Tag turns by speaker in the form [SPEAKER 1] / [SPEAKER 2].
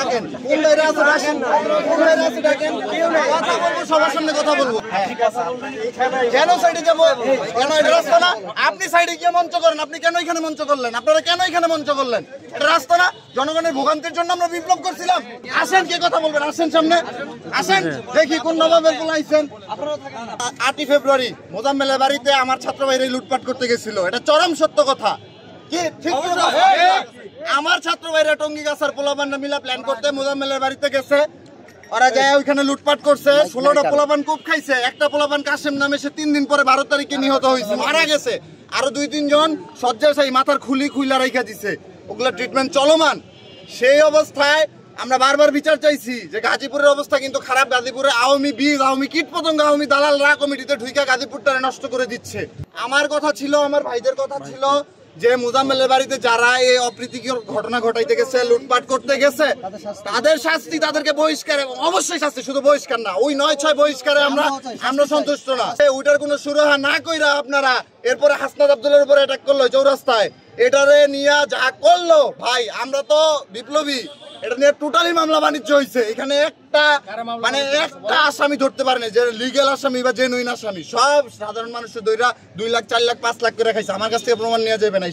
[SPEAKER 1] ডাকেন, কোন বাইরে আছে ডাকেন, কোন বাইরে আছে ডাকেন, কথা বলবো, সবার সামনে কথা বলবো। কেন সাইডে যাবো? কেন এটা রাস্তা না? আপনি সাইডে গিয়ে মঞ্চ করেন, আপনি কেন এখানে মঞ্চ করলেন? আপনারা কেন এখানে মঞ্চ করলেন? এটা রাস্তা না? জনগণের ভোগান্তির জন্য আমরা বিপ্লব করছিলাম। আসেন, কে কথা বলবেন? আসেন সামনে, আসেন, দেখি কোন নবাবের গুলো আইছেন। 8ই ফেব্রুয়ারি মোজাম্মেলের বাড়িতে আমার ছাত্র ভাইরা লুটপাট করতে গেছিল, এটা চরম সত্য কথা। কি ঠিক? আমার ছাত্র ভাইরা টঙ্গী গাছার পোলাপানরা মিলা প্ল্যান করতে মোজাম্মেলের বাড়িতে গেছে। ওরা যায় ওইখানে লুটপাট করছে, 16টা পোলাপান কোপ খাইছে। একটা পোলাপান কাশেম নামে, সে 3 দিন পরে 12 তারিখে নিহত হয়েছে, মারা গেছে। আরো 2-3 জন শয্যাশায়ী, মাথার খুইলা রাইখা দিছে, ওগুলা ট্রিটমেন্ট চলমান। সেই অবস্থায় আমরা বারবার বিচার চাইছি যে গাজীপুরের অবস্থা কিন্তু খারাপ। গাজীপুরে আওয়ামী বীজ, আওয়ামী কীটপতঙ্গ, আওয়ামী দালালরা কমিটিতে ঢুইকা গাজীপুরটা নষ্ট করে দিচ্ছে। আমার কথা ছিল, আমার ভাইদের কথা ছিল যে মোজাম্মেলের বাড়িতে যারা এই অপ্রীতিকর ঘটনা ঘটাইতে গেছে, লুটপাট করতে গেছে, তাদের শাস্তি, তাদেরকে বহিষ্কার, এবং অবশ্যই শাস্তি, শুধু বহিষ্কার না, ওই 9-6 বহিষ্কারে আমরা সন্তুষ্ট না। ওইটার কোনো সুরাহা না কইরা আপনারা এরপরে হাসনাত আব্দুলের উপরে অ্যাটাক করলো চৌরাস্তায়, এটারে নিয়ে যা করলো ভাই, আমরা তো বিপ্লবী। এটা নিয়ে টোটালি মামলা বাণিজ্য হয়েছে। এখানে একটা আসামি ধরতে পারেনি, যে লিগেল আসামি বা জেনুইন আসামি। সব সাধারণ মানুষের দইরা 2 লাখ, 4 লাখ, 5 লাখ করে খাইছে। আমার কাছ থেকে প্রমাণ নিয়ে যাবে না।